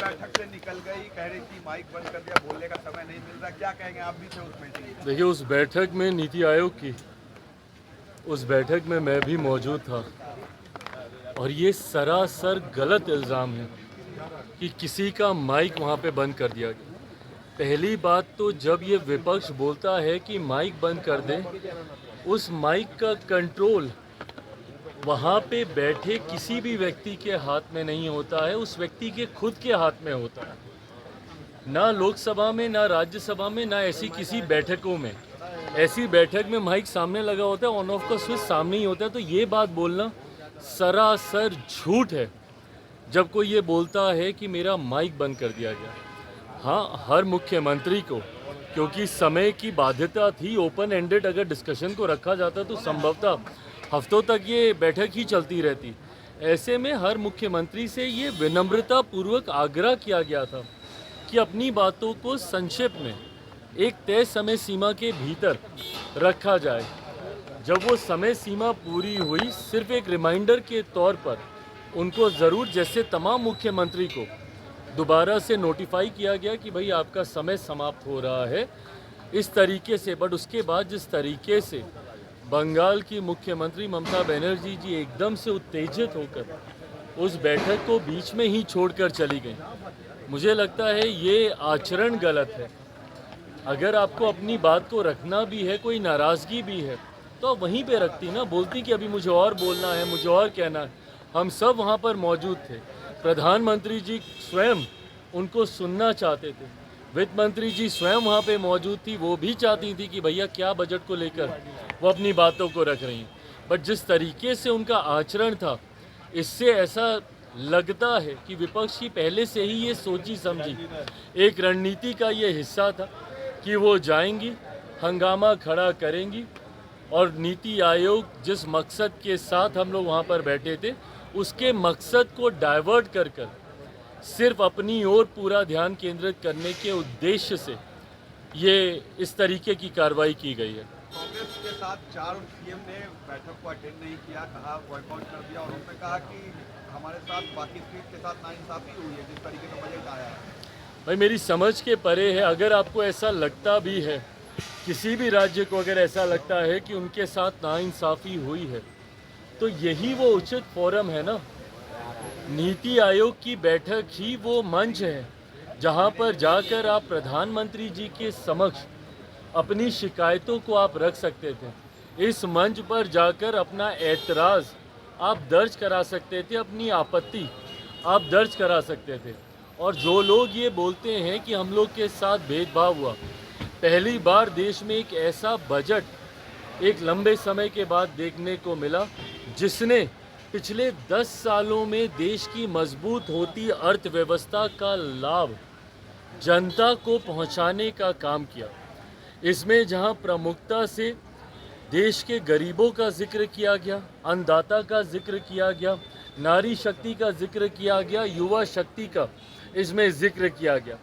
बैठक से निकल गई, कह रही थी माइक बंद कर दिया, बोलने का समय नहीं मिल रहा, क्या कहेंगे? आप भी थे उस मीटिंग में। देखिए, उस बैठक में नीति आयोग की उस बैठक में मैं भी मौजूद था और ये सरासर गलत इल्ज़ाम है कि किसी का माइक वहाँ पे बंद कर दिया गया। पहली बात तो जब ये विपक्ष बोलता है कि माइक बंद कर दें, उस माइक का कंट्रोल वहाँ पे बैठे किसी भी व्यक्ति के हाथ में नहीं होता है, उस व्यक्ति के खुद के हाथ में होता है। ना लोकसभा में, ना राज्यसभा में, ना ऐसी किसी बैठकों में। ऐसी बैठक में माइक सामने लगा होता है, ऑन ऑफ का स्विच सामने ही होता है। तो ये बात बोलना सरासर झूठ है जब कोई ये बोलता है कि मेरा माइक बंद कर दिया गया। हाँ, हर मुख्यमंत्री को, क्योंकि समय की बाध्यता थी, ओपन एंडेड अगर डिस्कशन को रखा जाता तो संभवतः हफ्तों तक ये बैठक ही चलती रहती। ऐसे में हर मुख्यमंत्री से ये विनम्रता पूर्वक आग्रह किया गया था कि अपनी बातों को संक्षेप में एक तय समय सीमा के भीतर रखा जाए। जब वो समय सीमा पूरी हुई, सिर्फ एक रिमाइंडर के तौर पर उनको ज़रूर, जैसे तमाम मुख्यमंत्री को दोबारा से नोटिफाई किया गया कि भाई आपका समय समाप्त हो रहा है, इस तरीके से। बट उसके बाद जिस तरीके से बंगाल की मुख्यमंत्री ममता बनर्जी जी एकदम से उत्तेजित होकर उस बैठक को बीच में ही छोड़कर चली गई, मुझे लगता है ये आचरण गलत है। अगर आपको अपनी बात को रखना भी है, कोई नाराज़गी भी है, तो आप वहीं पे रखती ना, बोलती कि अभी मुझे और बोलना है, मुझे और कहना है। हम सब वहाँ पर मौजूद थे। प्रधानमंत्री जी स्वयं उनको सुनना चाहते थे, वित्त मंत्री जी स्वयं वहाँ पे मौजूद थी, वो भी चाहती थी कि भैया क्या बजट को लेकर वो अपनी बातों को रख रही हैं। बट जिस तरीके से उनका आचरण था, इससे ऐसा लगता है कि विपक्ष की पहले से ही ये सोची समझी एक रणनीति का ये हिस्सा था कि वो जाएंगी, हंगामा खड़ा करेंगी और नीति आयोग जिस मकसद के साथ हम लोग वहाँ पर बैठे थे, उसके मकसद को डाइवर्ट कर सिर्फ अपनी ओर पूरा ध्यान केंद्रित करने के उद्देश्य से ये इस तरीके की कार्रवाई की गई है। कांग्रेस के साथ 4 सीएम ने बैठक को अटेंड नहीं किया, कहा बॉयकॉट कर दिया, और उन्होंने कहा कि हमारे साथ बाकी स्टेट के साथ नाइंसाफी हुई है जिस तरीके का बजट आया है। भाई, मेरी समझ के परे है। अगर आपको ऐसा लगता भी है, किसी भी राज्य को अगर ऐसा लगता है कि उनके साथ नाइंसाफ़ी हुई है, तो यही वो उचित फोरम है ना। नीति आयोग की बैठक ही वो मंच है जहां पर जाकर आप प्रधानमंत्री जी के समक्ष अपनी शिकायतों को आप रख सकते थे। इस मंच पर जाकर अपना एतराज़ आप दर्ज करा सकते थे, अपनी आपत्ति आप दर्ज करा सकते थे। और जो लोग ये बोलते हैं कि हम लोग के साथ भेदभाव हुआ, पहली बार देश में एक ऐसा बजट एक लंबे समय के बाद देखने को मिला जिसने पिछले 10 सालों में देश की मजबूत होती अर्थव्यवस्था का लाभ जनता को पहुंचाने का काम किया। इसमें जहां प्रमुखता से देश के गरीबों का जिक्र किया गया, अन्नदाता का जिक्र किया गया, नारी शक्ति का जिक्र किया गया, युवा शक्ति का इसमें जिक्र किया गया।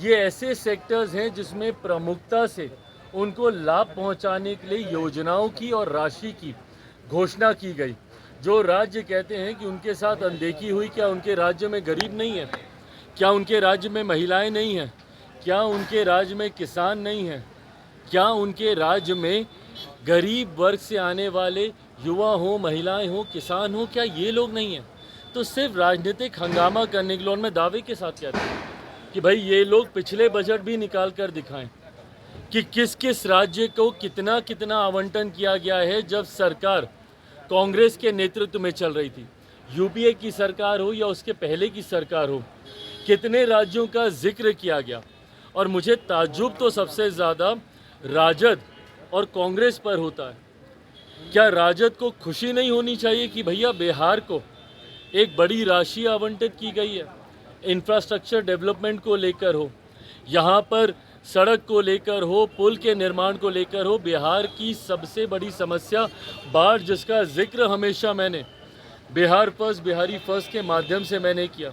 ये ऐसे सेक्टर्स हैं जिसमें प्रमुखता से उनको लाभ पहुंचाने के लिए योजनाओं की और राशि की घोषणा की गई। जो राज्य कहते हैं कि उनके साथ अनदेखी हुई, क्या उनके राज्य में गरीब नहीं है? क्या उनके राज्य में महिलाएं नहीं हैं? क्या उनके राज्य में किसान नहीं हैं? क्या उनके राज्य में गरीब वर्ग से आने वाले युवा हो, महिलाएं हो, किसान हो, क्या ये लोग नहीं हैं? तो सिर्फ राजनीतिक हंगामा करने के लिए, और मैं दावे के साथ कहता हूँ कि भाई ये लोग पिछले बजट भी निकाल कर दिखाएं कि किस किस राज्य को कितना कितना आवंटन किया गया है जब सरकार कांग्रेस के नेतृत्व में चल रही थी। यूपीए की सरकार हो या उसके पहले की सरकार हो, कितने राज्यों का जिक्र किया गया। और मुझे ताज्जुब तो सबसे ज़्यादा राजद और कांग्रेस पर होता है। क्या राजद को खुशी नहीं होनी चाहिए कि भैया बिहार को एक बड़ी राशि आवंटित की गई है, इंफ्रास्ट्रक्चर डेवलपमेंट को लेकर हो, यहाँ पर सड़क को लेकर हो, पुल के निर्माण को लेकर हो। बिहार की सबसे बड़ी समस्या बाढ़, जिसका जिक्र हमेशा मैंने बिहार फर्स्ट, बिहारी फर्स्ट के माध्यम से मैंने किया।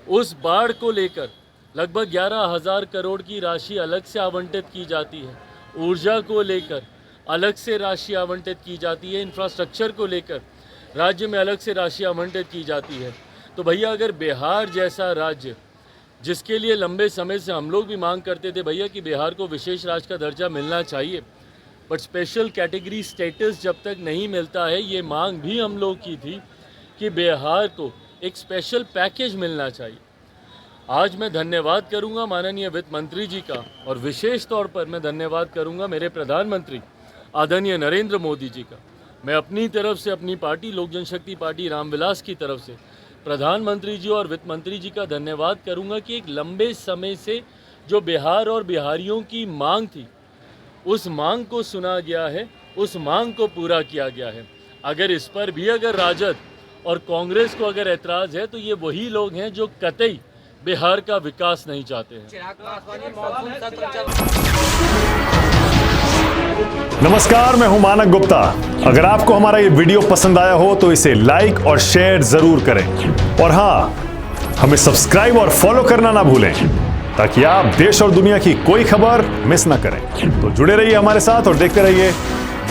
उस बाढ़ को लेकर लगभग 11,000 करोड़ की राशि अलग से आवंटित की जाती है। ऊर्जा को लेकर अलग से राशि आवंटित की जाती है। इंफ्रास्ट्रक्चर को लेकर राज्य में अलग से राशि आवंटित की जाती है। तो भैया, अगर बिहार जैसा राज्य जिसके लिए लंबे समय से हम लोग भी मांग करते थे भैया कि बिहार को विशेष राज्य का दर्जा मिलना चाहिए, बट स्पेशल कैटेगरी स्टेटस जब तक नहीं मिलता है, ये मांग भी हम लोग की थी कि बिहार को एक स्पेशल पैकेज मिलना चाहिए। आज मैं धन्यवाद करूंगा माननीय वित्त मंत्री जी का, और विशेष तौर पर मैं धन्यवाद करूंगा मेरे प्रधानमंत्री आदरणीय नरेंद्र मोदी जी का। मैं अपनी तरफ से, अपनी पार्टी लोक जनशक्ति पार्टी रामविलास की तरफ से प्रधानमंत्री जी और वित्त मंत्री जी का धन्यवाद करूंगा कि एक लंबे समय से जो बिहार और बिहारियों की मांग थी, उस मांग को सुना गया है, उस मांग को पूरा किया गया है। अगर इस पर भी अगर राजद और कांग्रेस को अगर ऐतराज़ है तो ये वही लोग हैं जो कतई बिहार का विकास नहीं चाहते हैं। नमस्कार, मैं हूं मानक गुप्ता। अगर आपको हमारा ये वीडियो पसंद आया हो तो इसे लाइक और शेयर जरूर करें, और हाँ, हमें सब्सक्राइब और फॉलो करना ना भूलें ताकि आप देश और दुनिया की कोई खबर मिस ना करें। तो जुड़े रहिए हमारे साथ और देखते रहिए